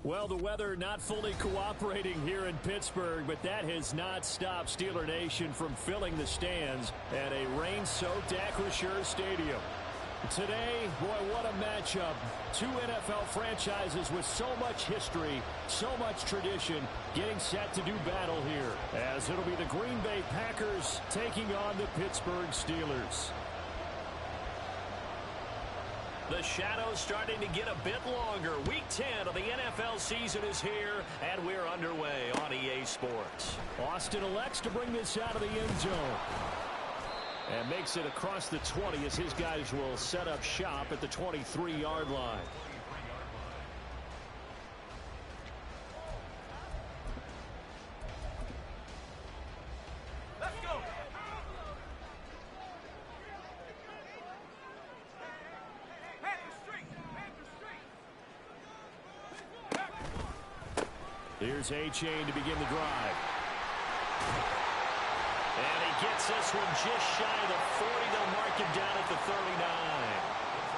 Well, the weather not fully cooperating here in Pittsburgh, but that has not stopped Steeler Nation from filling the stands at a rain-soaked Acrisure Stadium. Today, boy, what a matchup. Two NFL franchises with so much history, so much tradition, getting set to do battle here, as it'll be the Green Bay Packers taking on the Pittsburgh Steelers. The shadow's starting to get a bit longer. Week 10 of the NFL season is here, and we're underway on EA Sports. Austin elects to bring this out of the end zone. And makes it across the 20 as his guys will set up shop at the 23-yard line. Here's A-Chain to begin the drive. And he gets this one just shy of the 40. They'll mark him down at the 39.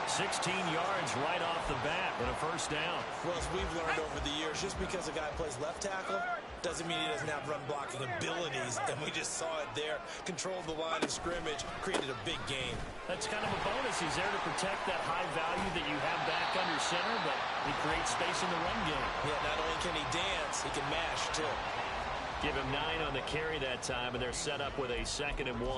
16 yards right off the bat with a first down. Well, as we've learned over the years, just because a guy plays left tackle doesn't mean he doesn't have run blocking abilities. And we just saw it there. Controlled the line of scrimmage, created a big gain. That's kind of a bonus. He's there to protect that high value that you have back under center, but he creates space in the run game. Yeah, not only can he dance, he can mash, too. Give him 9 on the carry that time, and they're set up with a 2nd and 1.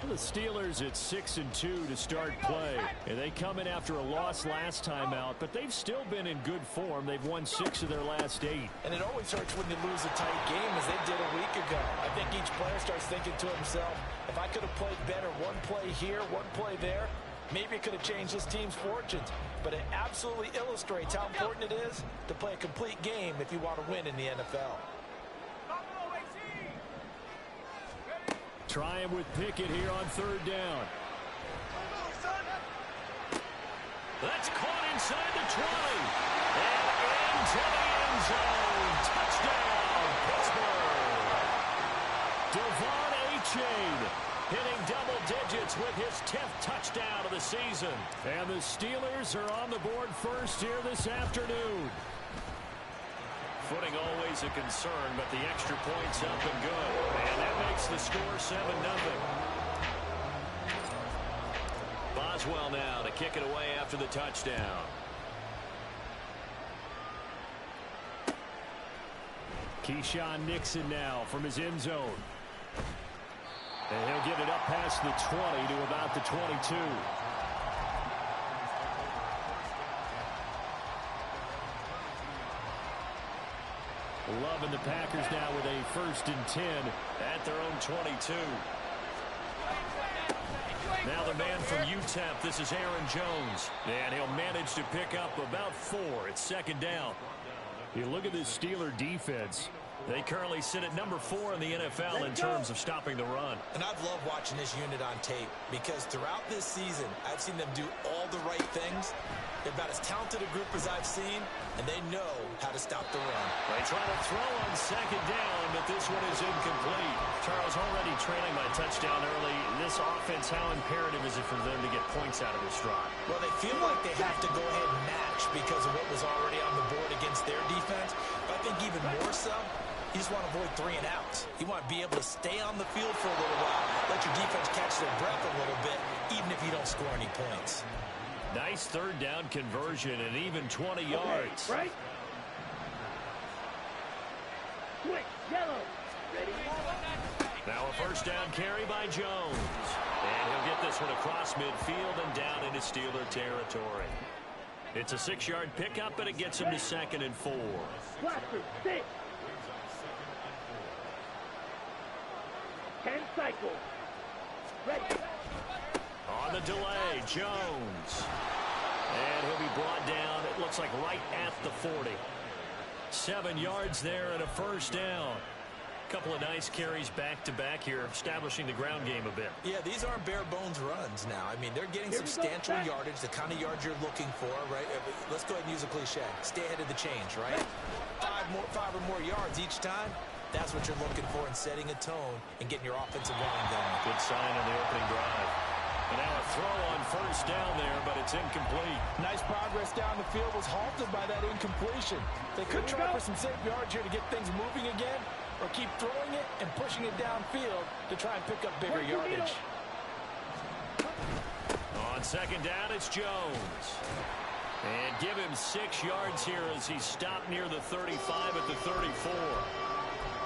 The Steelers at 6-2 to start play. And they come in after a loss last time out, but they've still been in good form. They've won 6 of their last 8. And it always hurts when you lose a tight game, as they did a week ago. I think each player starts thinking to himself, if I could have played better one play here, one play there, maybe it could have changed this team's fortunes. But it absolutely illustrates how important it is to play a complete game if you want to win in the NFL. Trying with Pickett here on 3rd down. That's caught inside the 20. And into the end zone. Touchdown, Pittsburgh. Devon A-Chain hitting double digits with his 10th touchdown of the season. And the Steelers are on the board first here this afternoon. Footing always a concern, but the extra point's up and good. And that makes the score 7-0. Boswell now to kick it away after the touchdown. Keyshawn Nixon now from his end zone. And he'll get it up past the 20 to about the 22. Loving the Packers now with a 1st and 10 at their own 22. Now the man from UTEP, this is Aaron Jones. And he'll manage to pick up about 4. It's 2nd down. You look at this Steeler defense. They currently sit at number 4 in the NFL in terms of stopping the run. And I've loved watching this unit on tape because throughout this season, I've seen them do all the right things. They're about as talented a group as I've seen, and they know how to stop the run. They try to throw on 2nd down, but this one is incomplete. Charles, already trailing by touchdown early. This offense, how imperative is it for them to get points out of this drive? Well, they feel like they have to go ahead and match because of what was already on the board against their defense. But I think even more so, you just want to avoid 3 and outs. You want to be able to stay on the field for a little while, let your defense catch their breath a little bit, even if you don't score any points. Nice 3rd down conversion and even 20 yards. Right. Quick, yellow. Ready. Now a 1st down carry by Jones. And he'll get this one across midfield and down into Steeler territory. It's a 6-yard pickup, and it gets him to 2nd and 4. Blaster, 6. 10 cycles. Ready. On the delay, Jones. And he'll be brought down, it looks like right at the 40. 7 yards there and a 1st down. Couple of nice carries back-to-back here, establishing the ground game a bit. Yeah, these aren't bare-bones runs now. I mean, they're getting substantial yardage, the kind of yards you're looking for, right? Let's go ahead and use a cliche. Stay ahead of the change, right? 5 or more yards each time. That's what you're looking for in setting a tone and getting your offensive line going. Good sign on the opening drive. And now a throw on first down there, but it's incomplete. Nice progress down the field was halted by that incompletion. They could try for some safe yards here to get things moving again, or keep throwing it and pushing it downfield to try and pick up bigger yardage. On second down, it's Jones. And give him 6 yards here as he stopped near the 35 at the 34.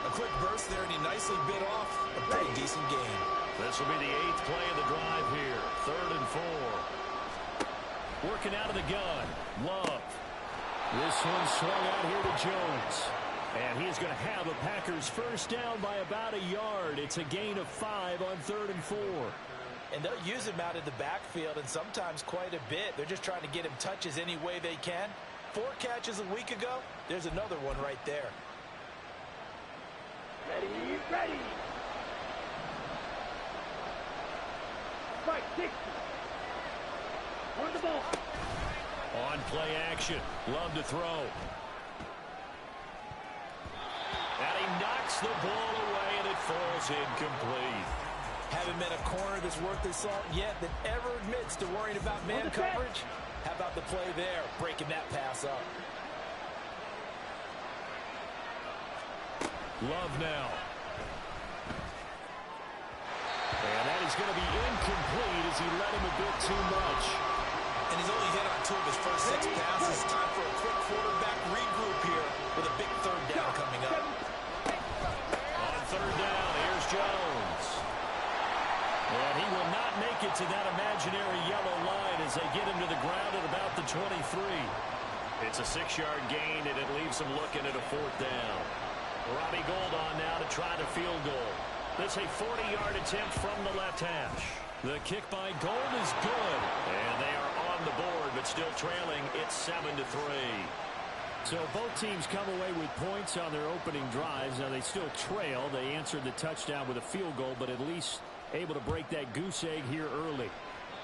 A quick burst there, and he nicely bit off a pretty decent gain. This will be the 8th play of the drive here. 3rd and 4. Working out of the gun. Love. This one swung out here to Jones. And he's going to have a Packers first down by about a yard. It's a gain of 5 on 3rd and 4. And they'll use him out in the backfield, and sometimes quite a bit. They're just trying to get him touches any way they can. 4 catches a week ago. There's another one right there. Ready, ready. Strike 60. On the ball. On play action. Love to throw. And he knocks the ball away, and it falls incomplete. Haven't been a corner that's worth his salt yet that ever admits to worrying about man coverage. How about the play there, breaking that pass up? Love now. And that is going to be incomplete as he let him a bit too much. And he's only hit on 2 of his first 6 passes. Time for a quick quarterback regroup here with a big 3rd down coming up. On 3rd down, here's Jones. And he will not make it to that imaginary yellow line as they get him to the ground at about the 23. It's a 6-yard gain, and it leaves him looking at a 4th down. Robbie Gould on now to try the field goal. This a 40-yard attempt from the left hash. The kick by Gould is good, and they are on the board, but still trailing. It's 7-3. So both teams come away with points on their opening drives. Now they still trail. They answered the touchdown with a field goal, but at least able to break that goose egg here early.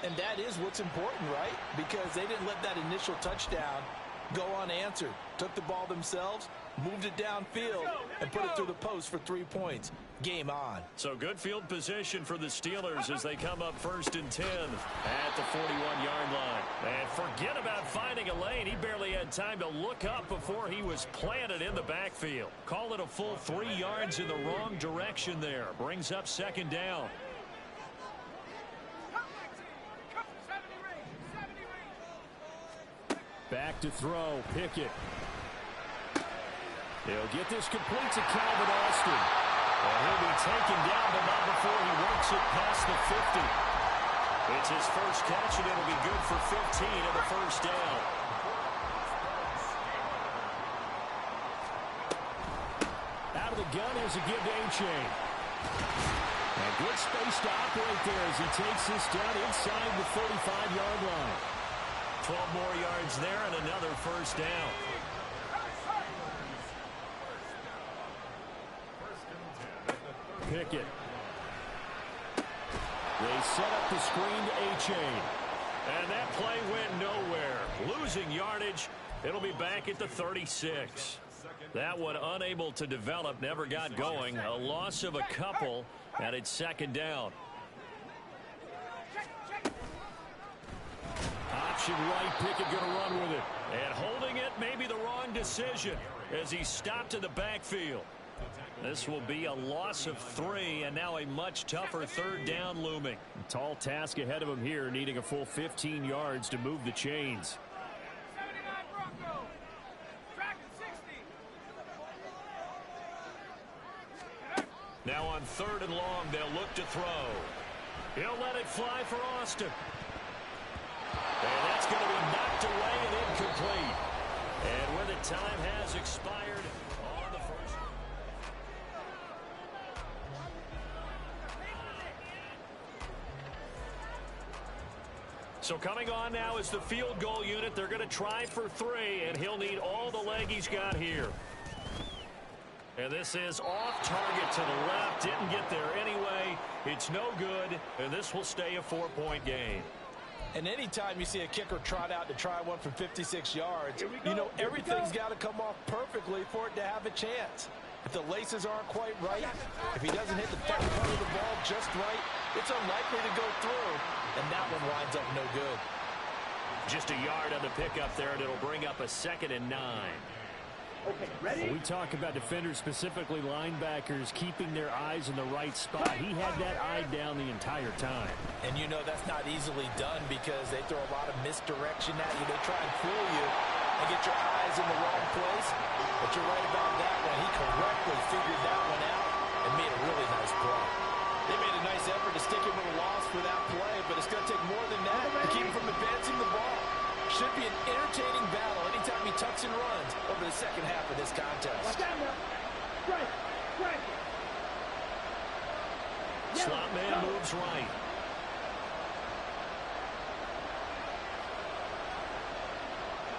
And that is what's important, right? Because they didn't let that initial touchdown go unanswered. Took the ball themselves, moved it downfield, and put it through the post for 3 points. Game on. So good field position for the Steelers as they come up 1st and 10 at the 41-yard line. And forget about finding a lane. He barely had time to look up before he was planted in the backfield. Call it a full 3 yards in the wrong direction there. Brings up 2nd down. Back to throw. Pickett. He'll get this complete to Calvin Austin. And he'll be taken down, but not before he works it past the 50. It's his first catch, and it'll be good for 15 and a first down. Out of the gun, here's a give to A-Chain. And good space to operate there as he takes this down inside the 45-yard line. 12 more yards there and another first down. Pickett. They set up the screen to A-Chain. And that play went nowhere. Losing yardage. It'll be back at the 36. That one unable to develop, never got going. A loss of a couple, and it's 2nd down. Option right, Pickett going to run with it. And holding it may be the wrong decision as he stopped in the backfield. This will be a loss of 3, and now a much tougher 3rd down looming. A tall task ahead of him here, needing a full 15 yards to move the chains. Now on 3rd and long, they'll look to throw. He'll let it fly for Austin. And that's going to be knocked away and incomplete. And where the time has expired on the first. So coming on now is the field goal unit. They're going to try for 3, and he'll need all the leg he's got here. And this is off target to the left. Didn't get there anyway. It's no good, and this will stay a 4-point game. And anytime you see a kicker trot out to try one from 56 yards, you know everything's got to come off perfectly for it to have a chance. If the laces aren't quite right, if he doesn't hit the front part of the ball just right, it's unlikely to go through. and that one winds up no good. Just a yard on the pickup there, and it'll bring up a 2nd and 9. Okay, ready? When we talk about defenders, specifically linebackers, keeping their eyes in the right spot. He had that eye down the entire time. And you know that's not easily done because they throw a lot of misdirection at you. They try and fool you and get your eyes in the wrong place. But you're right about that one. He correctly figured that one out and made a really nice play. They made a nice effort to stick him with a loss for that play, but it's going to take more than that to keep him from advancing the ball. Should be an entertaining battle anytime he tucks and runs over the second half of this contest. Watch out now. Strike. Strike. Slot man moves right.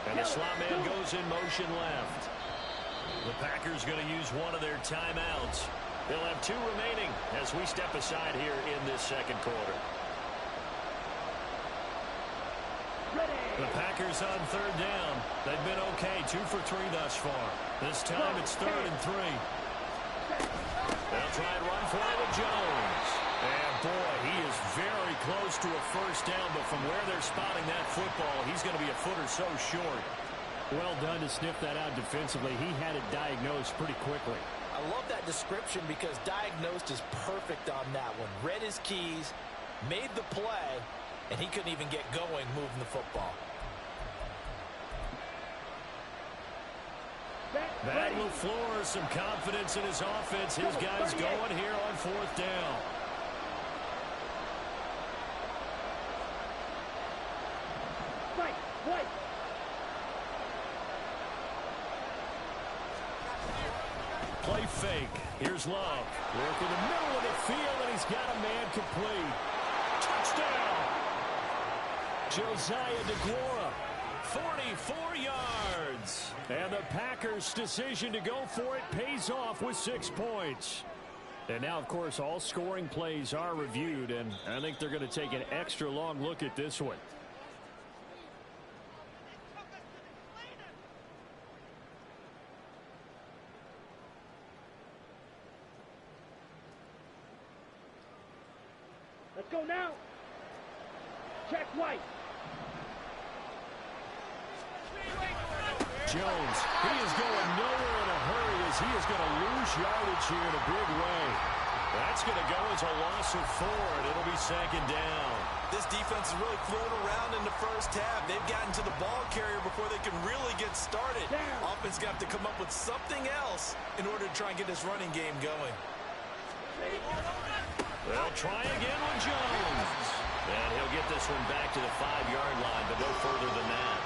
And the slot man goes in motion left. The Packers going to use one of their timeouts. They'll have 2 remaining as we step aside here in this second quarter. The Packers on 3rd down. They've been okay, 2 for 3 thus far. This time it's 3rd and 3. They'll try and run for it with Jones. And boy, he is very close to a first down, but from where they're spotting that football, he's going to be a foot or so short. Well done to sniff that out defensively. He had it diagnosed pretty quickly. I love that description because diagnosed is perfect on that one. Read his keys, made the play, and he couldn't even get going moving the football. Matt LaFleur, some confidence in his offense. His guys going here on 4th down. Right. Right. Play fake. Here's Love. Work in the middle of the field, and he's got a man complete. Touchdown! Josiah DeGuara, 44 yards. And the Packers' decision to go for it pays off with 6 points. And now, of course, all scoring plays are reviewed, and I think they're going to take an extra long look at this one. Let's go now. Check White. Jones, he is going nowhere in a hurry as he is going to lose yardage here in a big way. That's going to go as a loss of 4, and it'll be 2nd down. This defense is really floating around in the first half. They've gotten to the ball carrier before they can really get started. Offense got to come up with something else in order to try and get this running game going. They'll try again with Jones. And he'll get this one back to the 5-yard line, but no further than that.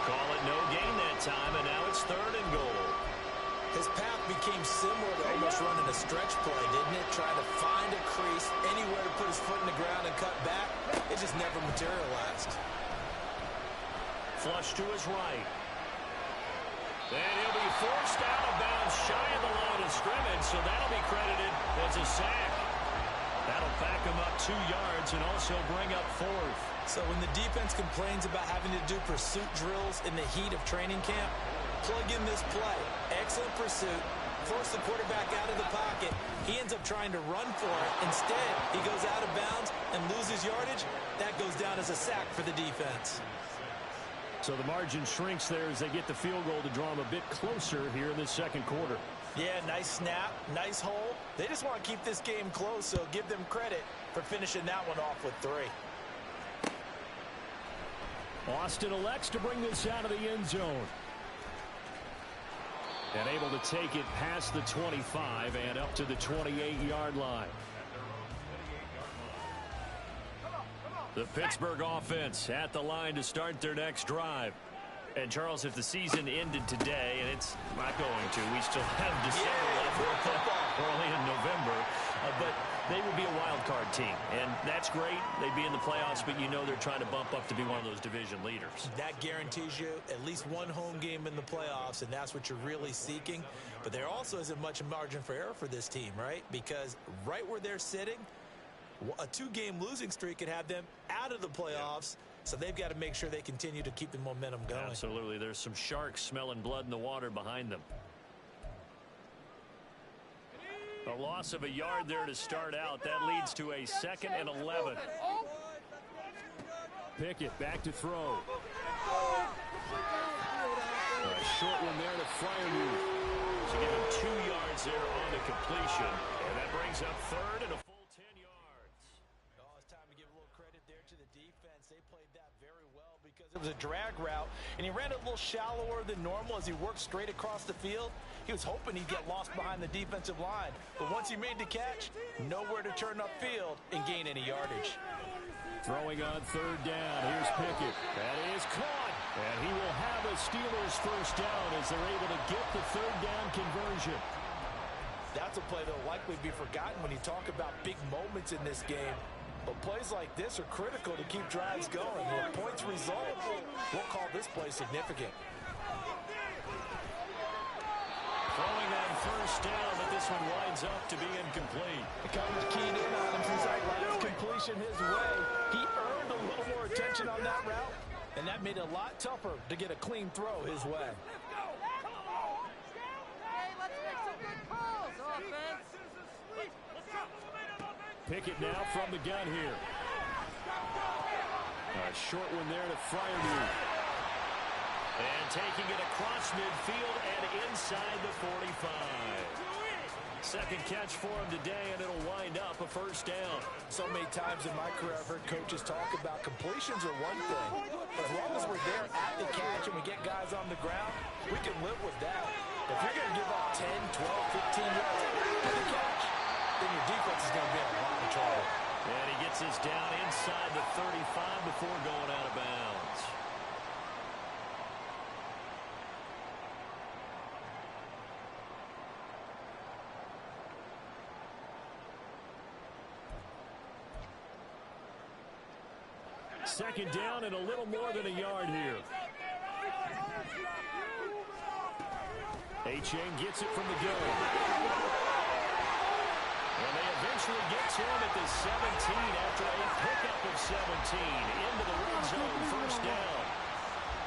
Call it no gain that time, and now it's 3rd and goal. His path became similar to almost running a stretch play, didn't it? Trying to find a crease, anywhere to put his foot in the ground and cut back. It just never materialized. Flush to his right. And he'll be forced out of bounds shy of the line of scrimmage, so that'll be credited as a sack. That'll back him up 2 yards and also bring up 4th. So when the defense complains about having to do pursuit drills in the heat of training camp, plug in this play. Excellent pursuit. Force the quarterback out of the pocket. He ends up trying to run for it. Instead, he goes out of bounds and loses yardage. That goes down as a sack for the defense. So the margin shrinks there as they get the field goal to draw them a bit closer here in this second quarter. Yeah, nice snap, nice hole. They just want to keep this game close, so give them credit for finishing that one off with 3. Austin elects to bring this out of the end zone. And able to take it past the 25 and up to the 28-yard line. The Pittsburgh offense at the line to start their next drive. And, Charles, if the season ended today, and it's not going to, we still have December left. We're only in November. But they would be a wild card team. And that's great. They'd be in the playoffs, but you know they're trying to bump up to be one of those division leaders. That guarantees you at least one home game in the playoffs, and that's what you're really seeking. But there also isn't much margin for error for this team, right? Because right where they're sitting, a 2-game losing streak could have them out of the playoffs. So they've got to make sure they continue to keep the momentum going. Absolutely. There's some sharks smelling blood in the water behind them. A loss of a yard there to start out. That leads to a 2nd and 11. Pickett back to throw. A short one there to Fryermuth. So give him 2 yards there on the completion. And that brings up third and a full 10 yards. Oh, it's time to give a little credit there to the defense. They played that very well because it was a drag route, and he ran it a little shallower than normal as he worked straight across the field. He was hoping he'd get lost behind the defensive line. But once he made the catch, nowhere to turn upfield and gain any yardage. Throwing on third down. Here's Pickett. That is caught. And he will have a Steelers first down as they're able to get the third down conversion. That's a play that will likely be forgotten when you talk about big moments in this game. But plays like this are critical to keep drives going. When points result, we'll call this play significant. Throwing on first down, but this one winds up to be incomplete. The coverage keyed in on him since I let his completion his way. He earned a little more attention on that route, and that made it a lot tougher to get a clean throw his way. Pickett now from the gun here. A short one there to Fryermuth. And taking it across midfield and inside the 45. Second catch for him today, and it'll wind up a first down. So many times in my career I've heard coaches talk about completions are one thing. But as long as we're there at the catch and we get guys on the ground, we can live with that. If you're going to give up 10, 12, 15 yards for the catch, then your defense is going to be in a lot of trouble. And he gets us down inside the 35 before going out of bounds. Second down and a little more than a yard here. H.N. gets it from the gun. And they eventually get to him at the 17 after a pickup of 17 into the red zone, first down.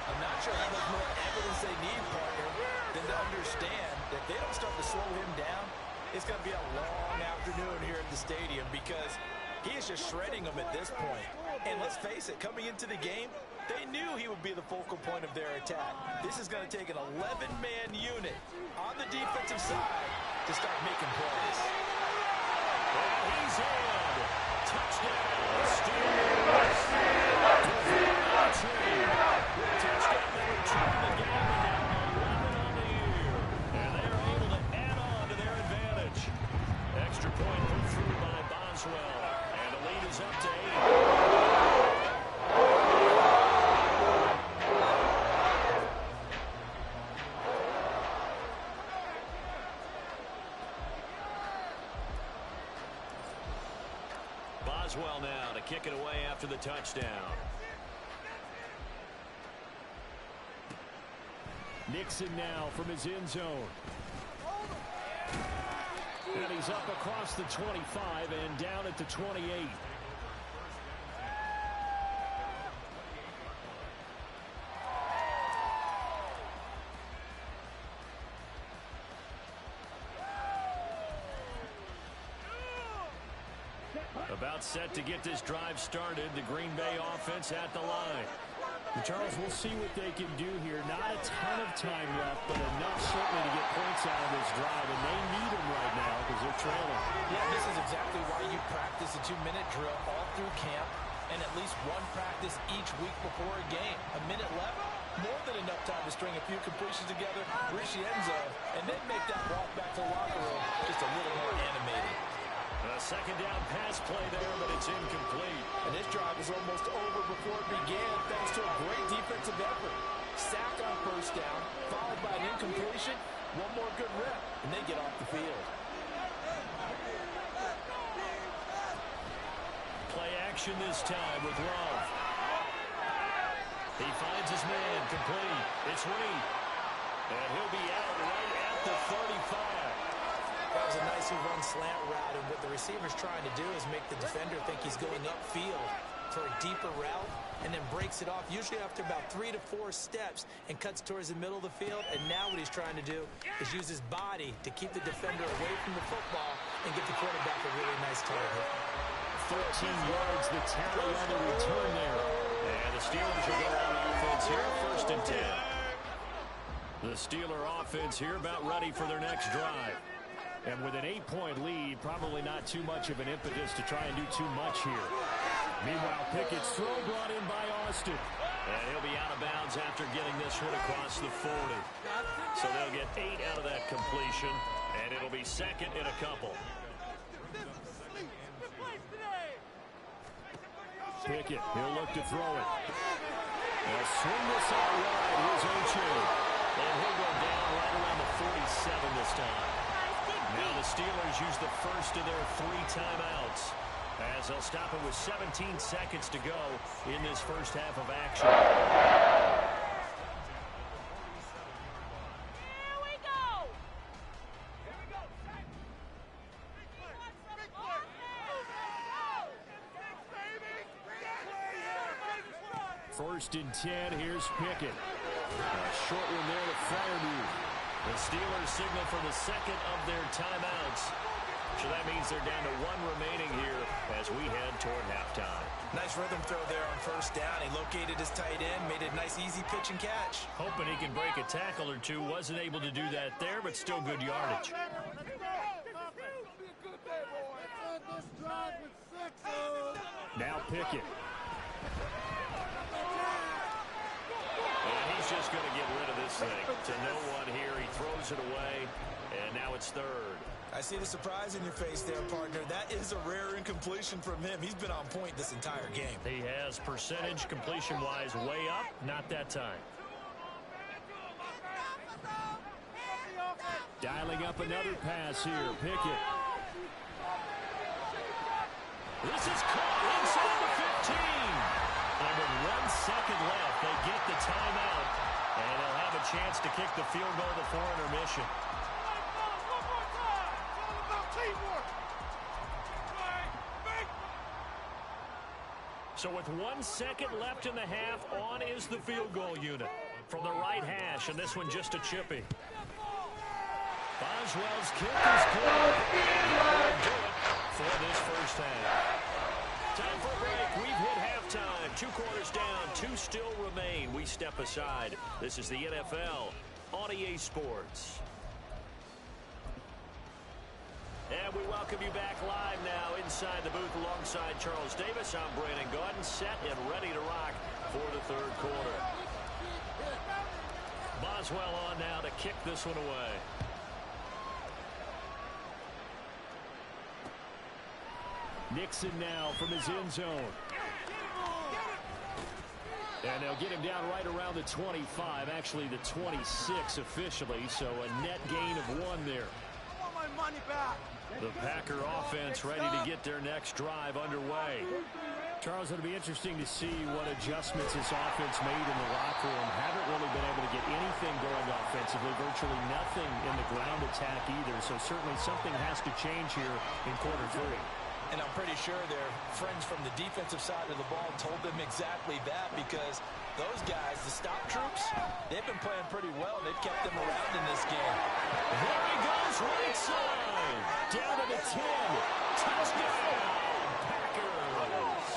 I'm not sure how much more evidence they need, partner, than to understand that if they don't start to slow him down, it's going to be a long afternoon here at the stadium because he is just shredding them at this point. And let's face it, coming into the game, they knew he would be the focal point of their attack. This is going to take an 11-man unit on the defensive side to start making plays. And he's in. Touchdown, Steelers. Touchdown number 2 in the game, and now 11 on the year. And they're able to add on to their advantage. Extra point put through by Boswell. And the lead is up to 8. Boswell now to kick it away after the touchdown. Nixon now from his end zone. And he's up across the 25 and down at the 28. About set to get this drive started. The Green Bay offense at the line. And Charles, we'll see what they can do here. Not a ton of time left, but enough certainly to get points out of this drive. And they need them right now because they're trailing. Yeah, this is exactly why you practice a 2-minute drill all through camp and at least one practice each week before a game. A minute left, more than enough time to string a few completions together, reach the end zone, and then make that walk back to the locker room just a little more animated. A second down pass play there, but it's incomplete. And this drive was almost over before it began thanks to a great defensive effort. Sack on first down, followed by an incompletion, one more good rep, and they get off the field. Play action this time with Love. He finds his man, complete. It's Reed. And he'll be out right at the 35. That was a nicely run slant route, and what the receiver's trying to do is make the defender think he's going upfield for a deeper route, and then breaks it off, usually after about 3 to 4 steps, and cuts towards the middle of the field. And now what he's trying to do is use his body to keep the defender away from the football and get the quarterback a really nice target. 13 yards, the tally on the return there. And the Steelers will go on offense here, 1st and 10. The Steeler offense here about ready for their next drive. And with an 8-point lead, probably not too much of an impetus to try and do too much here. Meanwhile, Pickett's throw brought in by Austin. And he'll be out of bounds after getting this one across the 40. So they'll get 8 out of that completion, and it'll be 2nd and a couple. Pickett, he'll look to throw it. They'll swing this out wide. Here's H2H. And he'll go down right around the 47 this time. Now the Steelers use the first of their 3 timeouts, as they'll stop it with 17 seconds to go in this first half of action. Here we go. First and 10, here's Pickett. A short one there to Fryermuth. The Steelers signal for the 2nd of their timeouts. So that means they're down to 1 remaining here as we head toward halftime. Nice rhythm throw there on 1st down. He located his tight end, made it a nice, easy pitch and catch. Hoping he can break a tackle or two. Wasn't able to do that there, but still good yardage. Now Pickett. And he's just going to get rid of this thing. To no one here. He throws it away, and now it's 3rd. I see the surprise in your face there, partner. That is a rare incompletion from him. He's been on point this entire game. He has percentage completion-wise way up. Not that time. Dialing up another pass here. Pickett. This is caught inside the 15. And with 1 second left, they get the timeout. And they'll have a chance to kick the field goal before intermission. So with 1 second left in the half, on is the field goal unit from the right hash, and this one just a chippy. Boswell's kick is good. And he'll do it for this first half. Time for a break. We've hit halftime. 2 quarters down, 2 still remain. We step aside. This is the NFL on EA Sports. And we welcome you back live now inside the booth alongside Charles Davis. I'm Brandon Gaudin, set and ready to rock for the 3rd quarter. Boswell on now to kick this one away. Nixon now from his end zone. And they'll get him down right around the 25, actually the 26 officially, so a net gain of 1 there. I want my money back. The Packer offense ready to get their next drive underway. Charles, it'll be interesting to see what adjustments this offense made in the locker room. Haven't really been able to get anything going offensively, virtually nothing in the ground attack either, so certainly something has to change here in quarter 3. And I'm pretty sure their friends from the defensive side of the ball told them exactly that, because those guys, the stop troops, they've been playing pretty well. They've kept them around in this game. There he goes, right side. Down to the 10. Touchdown, Packers.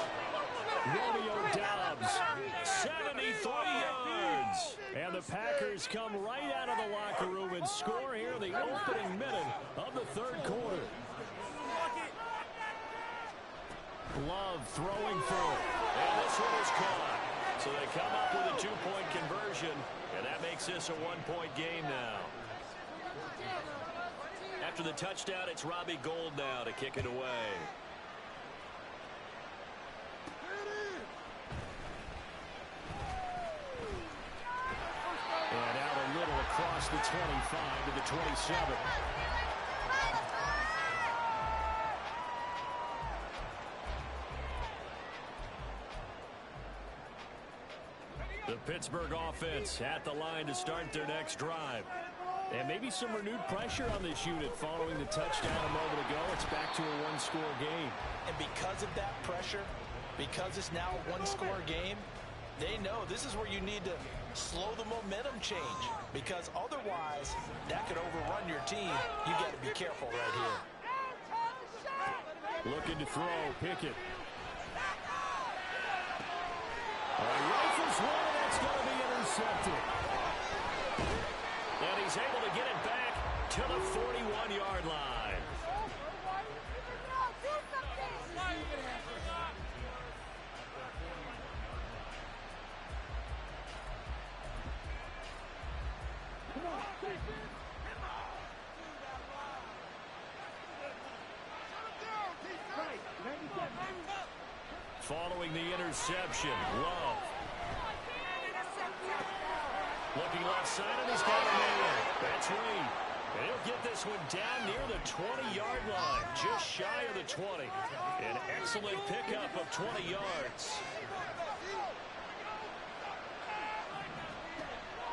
Romeo Doubs. 73 yards. And the Packers come right out of the locker room and score here in the opening minute of the 3rd quarter. Love throwing for it. And this one is caught. So they come up with a 2-point conversion, and that makes this a 1-point game now. After the touchdown, it's Robbie Gould now to kick it away. And out a little across the 25 to the 27. The Pittsburgh offense at the line to start their next drive. And maybe some renewed pressure on this unit following the touchdown a moment ago. It's back to a 1-score game. And because of that pressure, because it's now a 1-score game, they know this is where you need to slow the momentum change, because otherwise that could overrun your team. You got to be careful right here. Looking to throw, Pickett. Rifles one, and that's going to be intercepted. And he's able to get it back to the 41-yard line. Following the interception, Love. Looking left side, and he's got a man. That's Reed. And he'll get this one down near the 20-yard line, just shy of the 20. An excellent pickup of 20 yards.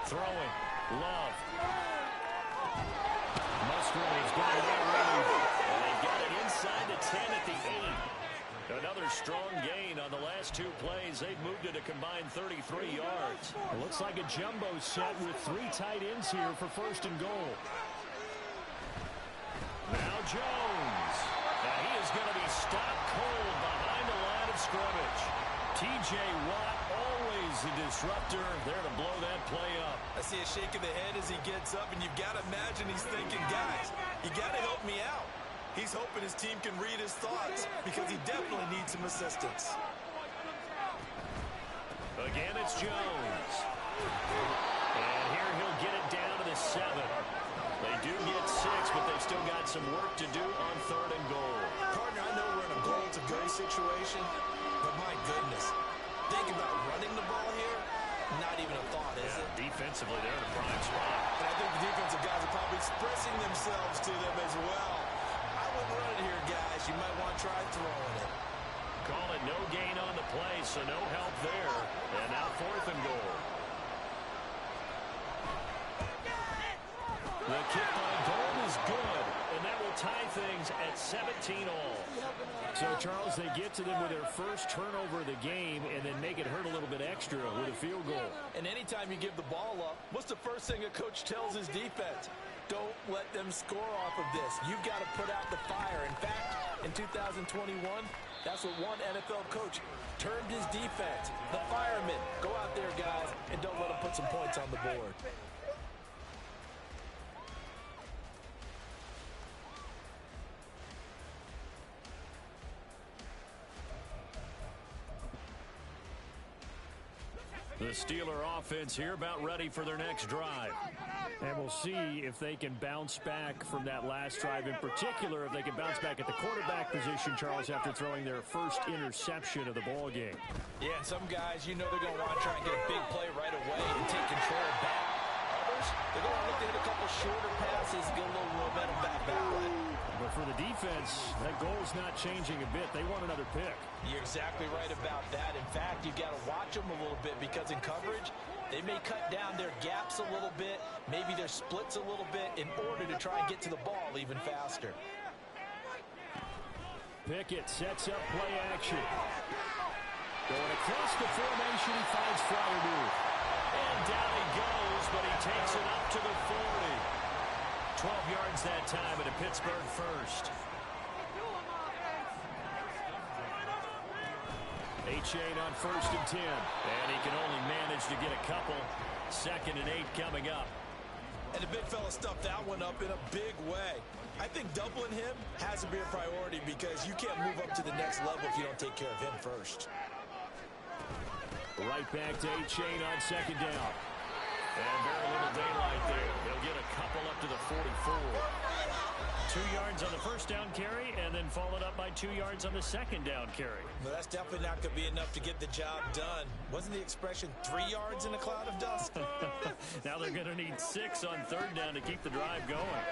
Throwing, Love. Musgrave's got it out. And they got it inside the 10 at the 8. Another strong gain on the last two plays. They've moved it a combined 33 yards. It looks like a jumbo set with 3 tight ends here for first and goal. Now Jones. And he is going to be stopped cold behind the line of scrimmage. T.J. Watt, always a disruptor, there to blow that play up. I see a shake of the head as he gets up, and you've got to imagine he's thinking, guys, you got to help me out. He's hoping his team can read his thoughts because he definitely needs some assistance. Again, it's Jones. And here he'll get it down to the 7. They do get 6, but they've still got some work to do on 3rd and goal. Partner, I know we're in a goal-to-go situation, but my goodness, think about running the ball here. Not even a thought, is it? Defensively, they're in a prime spot. And I think the defensive guys are probably expressing themselves to them as well. Run it here, guys. You might want to try throwing it. Call it no gain on the play, so no help there. And now 4th and goal. The kick by goal is good, and that will tie things at 17 all. So, Charles, they get to them with their first turnover of the game and then make it hurt a little bit extra with a field goal. And anytime you give the ball up, what's the first thing a coach tells his defense? Don't let them score off of this. You've got to put out the fire. In fact, in 2021, that's what one NFL coach termed his defense. The firemen. Go out there, guys, and don't let them put some points on the board. The Steeler offense here about ready for their next drive. And we'll see if they can bounce back from that last drive. In particular, if they can bounce back at the quarterback position, Charles, after throwing their first interception of the ball game. Yeah, some guys, you know they're going to want to try and get a big play right away and take control back. Others, they're going to look to hit a couple shorter passes, get a little momentum back that way. But for the defense, that goal's not changing a bit. They want another pick. You're exactly right about that. In fact, you've got to watch them a little bit because in coverage, they may cut down their gaps a little bit, maybe their splits a little bit in order to try and get to the ball even faster. Pickett sets up play action. Going across the formation, he finds Fryermuth. And down he goes, but he takes it up to the 40. 12 yards that time at a Pittsburgh first. H8 on 1st and 10. And he can only manage to get a couple. 2nd and 8 coming up. And the big fella stuffed that one up in a big way. I think doubling him has to be a priority because you can't move up to the next level if you don't take care of him first. Right back to H8 on 2nd down. And very little daylight there. He'll get a couple up to the 44. 2 yards on the first down carry, and then followed up by 2 yards on the second down carry. Well, that's definitely not going to be enough to get the job done. Wasn't the expression 3 yards in a cloud of dust? Now they're going to need 6 on 3rd down to keep the drive going.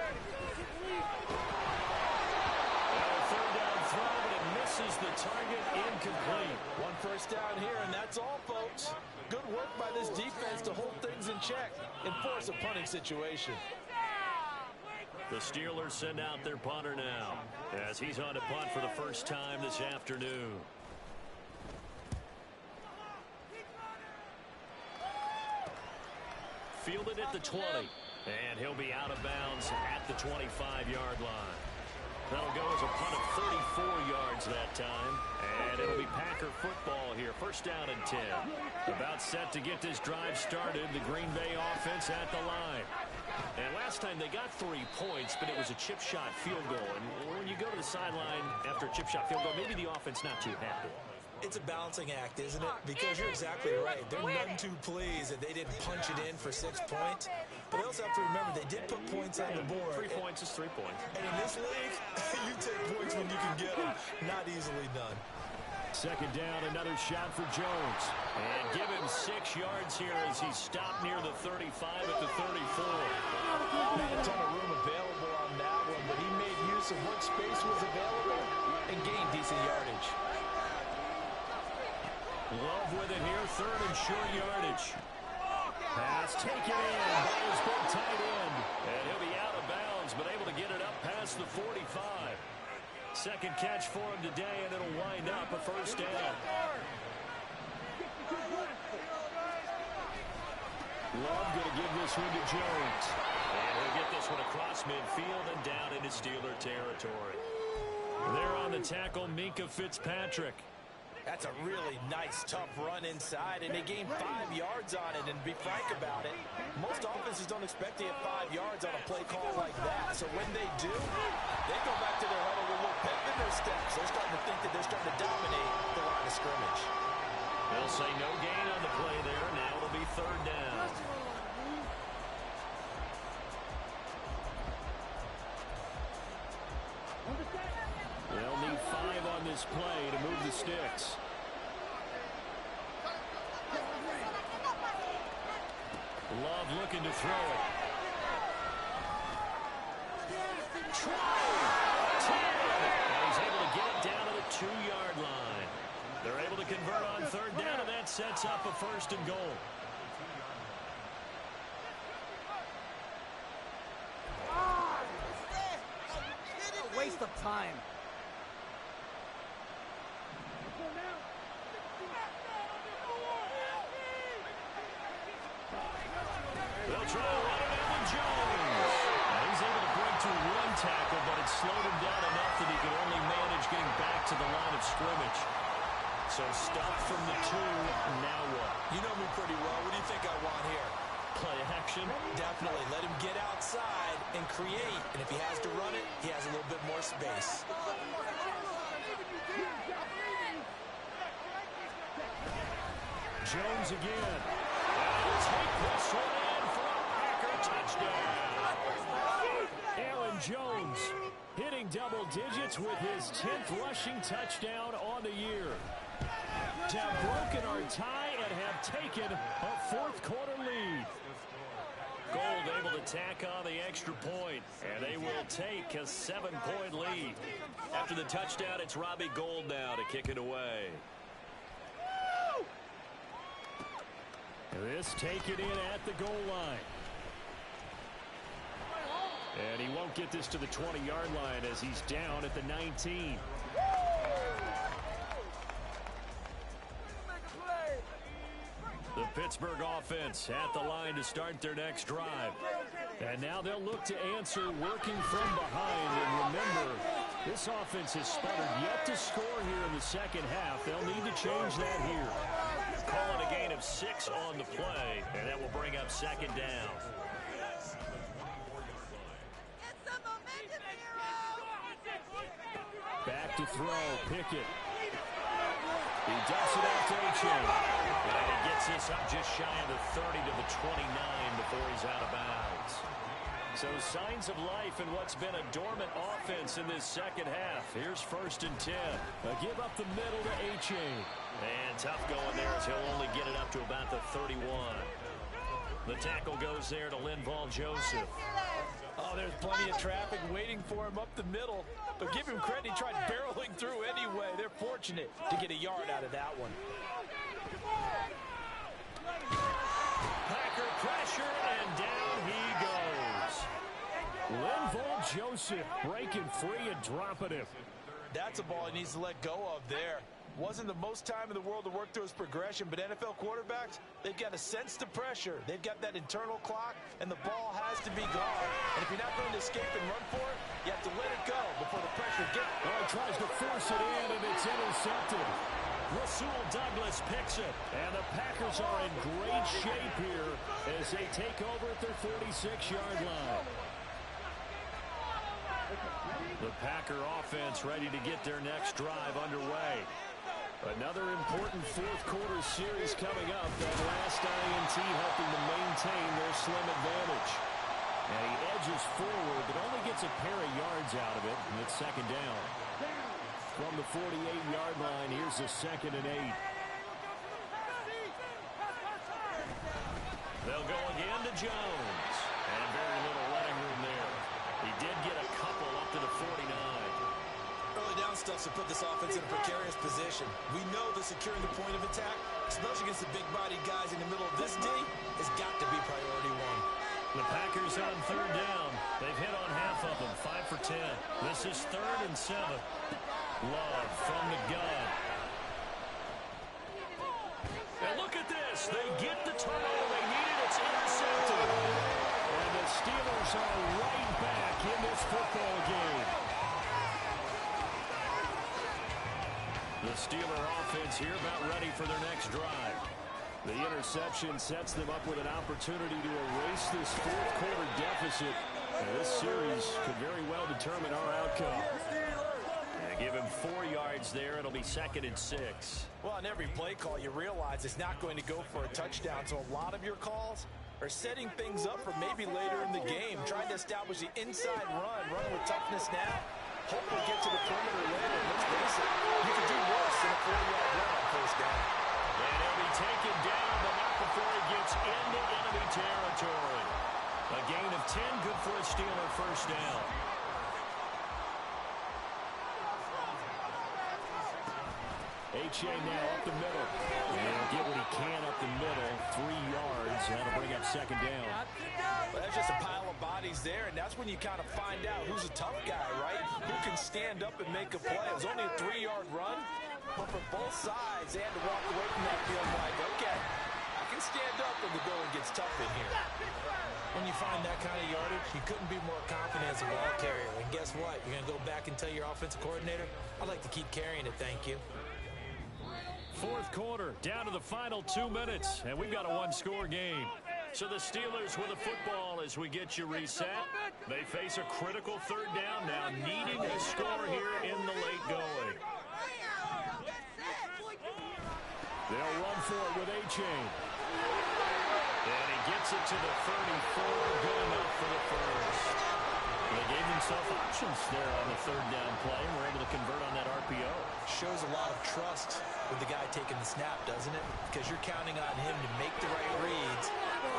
Third down throw, but it misses the target, incomplete. One first down here, and that's all, folks. Good work by this defense to hold things in check and force a punting situation. The Steelers send out their punter now as he's on to punt for the first time this afternoon. Fielded at the 20, and he'll be out of bounds at the 25-yard line. That'll go as a punt of 34 yards that time. And it'll be Packer football here. First down and 10. About set to get this drive started. The Green Bay offense at the line. And last time they got 3 points, but it was a chip shot field goal. And when you go to the sideline after a chip shot field goal, maybe the offense not too happy. It's a balancing act, isn't it? Because you're exactly right. They're none too pleased that they didn't punch it in for 6 points. But they also have to remember they did put points on the board. 3 points is 3 points. And in this league, you take points when you can get them. Not easily done. Second down, another shot for Jones. And give him 6 yards here as he stopped near the 35 at the 34. Not a ton of room available on that one, but he made use of what space was available and gained decent yardage. Love with it here, third and short yardage. Pass taken in by his big tight end. And he'll be out of bounds, but able to get it up past the 45. Second catch for him today, and it'll wind up a first down. Love going to give this one to Jones. And he'll get this one across midfield and down into Steeler territory. There on the tackle, Minkah Fitzpatrick. That's a really nice, tough run inside, and they gained 5 yards on it. And to be frank about it, most offenses don't expect to get 5 yards on a play call like that. So when they do, they go back to their huddle with a little pep in their steps. They're starting to think that they're starting to dominate the line of scrimmage. They'll say no gain on the play there. Now it'll be third down. They'll need 5 on this play to move the sticks. Love looking to throw it. Try. 10. And he's able to get it down to the 2-yard line. They're able to convert on third down, and that sets up a first and goal. A waste of time. They'll try to run it out with Jones. He's able to break through 1 tackle, but it slowed him down enough that he could only manage getting back to the line of scrimmage. So stop from the 2. Now what? You know me pretty well. What do you think I want here? Play action? Definitely. Let him get outside and create. And if he has to run it, he has a little bit more space. Jones again. And take this one in for a Packer touchdown. Aaron Jones hitting double digits with his 10th rushing touchdown on the year. To have broken our tie and have taken a 4th quarter lead. Gold able to tack on the extra point, and they will take a 7-point lead. After the touchdown, it's Robbie Gould now to kick it away. This taken in at the goal line. And he won't get this to the 20-yard line as he's down at the 19. The Pittsburgh offense at the line to start their next drive. And now they'll look to answer working from behind. And remember, this offense has sputtered yet to score here in the second half. They'll need to change that here. Calling a gain of 6 on the play, and that will bring up second down. Back to throw, Pickett. He dumps it out to H2H. And he gets this up just shy of the 30 to the 29 before he's out of bounds. So signs of life in what's been a dormant offense in this second half. Here's first and 10. A give up the middle to H2H. And tough going there as he'll only get it up to about the 31. The tackle goes there to Linval Joseph. Oh, there's plenty of traffic waiting for him up the middle. But give him credit, he tried barreling through anyway. They're fortunate to get a yard out of that one. Packer pressure, and down he goes. Linval Joseph breaking free and dropping him. That's a ball he needs to let go of there. Wasn't the most time in the world to work through his progression, but NFL quarterbacks, they've got to sense the pressure. They've got that internal clock, and the ball has to be gone. And if you're not going to escape and run for it, you have to let it go before the pressure dumps it in, and it's intercepted. Rasul Douglas picks it. And the Packers are in great shape here as they take over at their 46-yard line. The Packer offense ready to get their next drive underway. Another important fourth-quarter series coming up. That last INT helping to maintain their slim advantage. And he edges forward, but only gets a pair of yards out of it, and it's second down. From the 48-yard line, here's a 2nd and 8. They'll go again to Jones. And very little running room there. He did get a couple up to the 49. Early down stuff to put this offense in a precarious position. We know that securing the point of attack, especially against the big-bodied guys in the middle of this D, has got to be priority one. The Packers on third down. They've hit on half of them, 5 for 10. This is 3rd and 7. Love from the gun. And look at this. They get the turnover they needed. It's intercepted. And the Steelers are right back in this football game. The Steeler offense here about ready for their next drive. The interception sets them up with an opportunity to erase this fourth-quarter deficit. And this series could very well determine our outcome. Give him 4 yards there. It'll be 2nd and 6. Well, on every play call, you realize it's not going to go for a touchdown. So a lot of your calls are setting things up for maybe later in the game, trying to establish the inside run with toughness now. Hope we'll get to the perimeter later. Let's face it, you can do worse than a 4-yard run on first down. And he'll be taken down, but not before he gets into enemy territory. A gain of 10, good for a Steeler first down. H.A. now up the middle. And get what he can up the middle. 3 yards. That'll bring up 2nd down. Well, that's just a pile of bodies there, and that's when you kind of find out who's a tough guy, right? Who can stand up and make a play. It was only a 3-yard run, but for both sides, they had to walk away from that field like, okay, I can stand up when the going gets tough in here. When you find that kind of yardage, you couldn't be more confident as a ball carrier. And guess what? You're going to go back and tell your offensive coordinator, I'd like to keep carrying it, thank you. Fourth quarter, down to the final 2 minutes, and we've got a one-score game. So the Steelers with the football as we get you reset. They face a critical third down now, needing a score here in the late going. They'll run for it with A-Chain. And he gets it to the 34, good enough for the first. They gave themselves options there on the third down play, and were able to convert on that RPO. Shows a lot of trust with the guy taking the snap, doesn't it? Because you're counting on him to make the right reads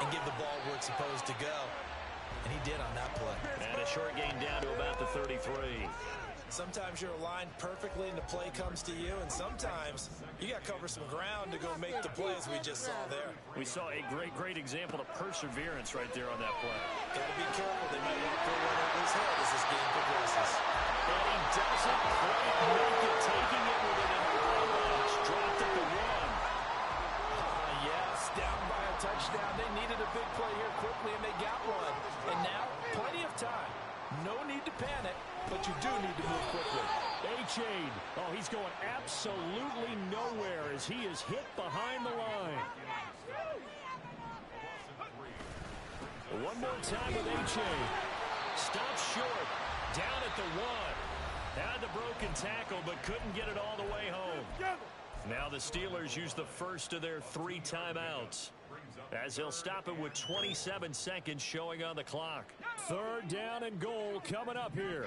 and give the ball where it's supposed to go. And he did on that play. And a short gain down to about the 33. Sometimes you're aligned perfectly and the play comes to you, and sometimes you got to cover some ground to go make the plays we just saw there. We saw a great example of perseverance right there on that play. Got to be careful. They might want to throw one over his head as this game progresses. And he doesn't quite make it, taking it with an rush. Dropped at the 1. Yes, down by a touchdown. They needed a big play here quickly, and they got one. And now, plenty of time. No need to panic, but you do need to move quickly. A-Chain. Oh, he's going absolutely nowhere as he is hit behind the line. One more time with A-Chain. Stopped short. Down at the 1. Had the broken tackle, but couldn't get it all the way home. Now the Steelers use the first of their 3 timeouts, as they'll stop it with 27 seconds showing on the clock. Third down and goal coming up here.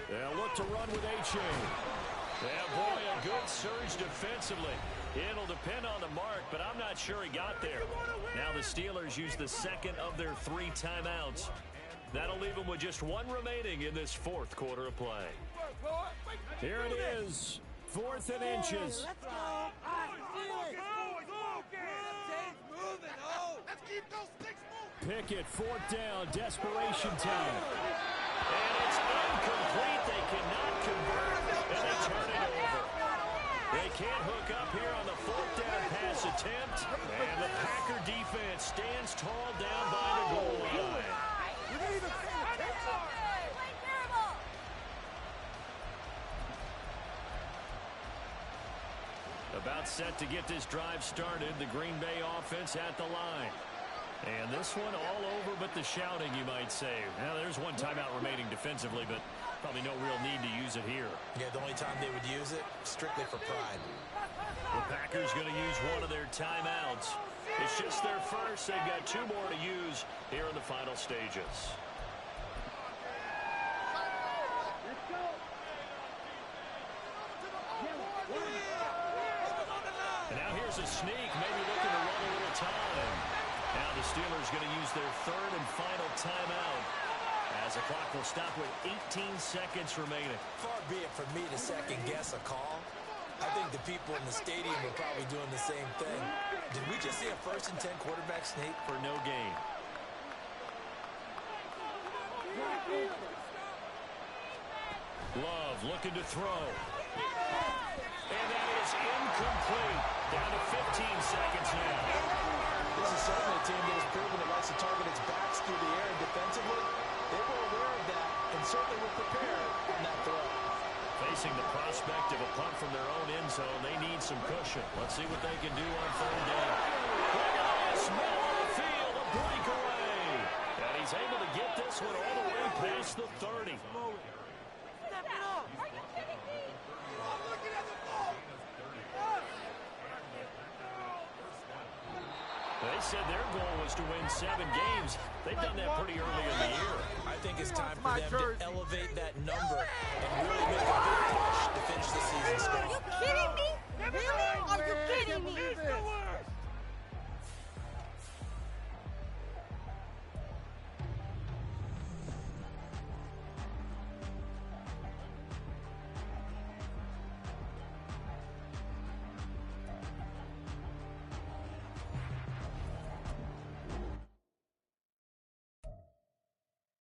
They'll look to run with A-Chain. Yeah, boy, a good surge defensively. It'll depend on the mark, but I'm not sure he got there. Now the Steelers use the second of their 3 timeouts. That'll leave them with just 1 remaining in this fourth quarter of play. Here it is. 4th and inches. Pickett, 4th down, desperation time. And it's incomplete. They cannot convert, and they turn it over. They can't hook up here on the 4th down pass attempt, and the Packer defense stands tall down by the goal line. about set to get this drive started. The Green Bay offense at the line. And this one all over but the shouting, you might say. Now, there's one timeout remaining defensively, but probably no real need to use it here. Yeah, the only time they would use it, strictly for pride. The Packers going to use one of their timeouts. It's just their first. They've got 2 more to use here in the final stages. Let's go. And now here's a sneak, maybe looking to run a little time. Now the Steelers going to use their 3rd and final timeout as the clock will stop with 18 seconds remaining. Far be it from me to second-guess a call. I think the people in the stadium are probably doing the same thing. Did we just see a 1st and 10 quarterback sneak? For no gain. Love looking to throw. And that is incomplete. Down to 15 seconds now. This is certainly a team that has proven it likes to target its backs through the air and defensively. They were aware of that and certainly were prepared on that throw. Facing the prospect of a punt from their own end zone, they need some cushion. Let's see what they can do on 3rd down. Look at this, middle of the field, a breakaway. And he's able to get this one all the way past the 30. They said their goal was to win 7 games. They've done that pretty early in the year. I think it's time for them to elevate that number and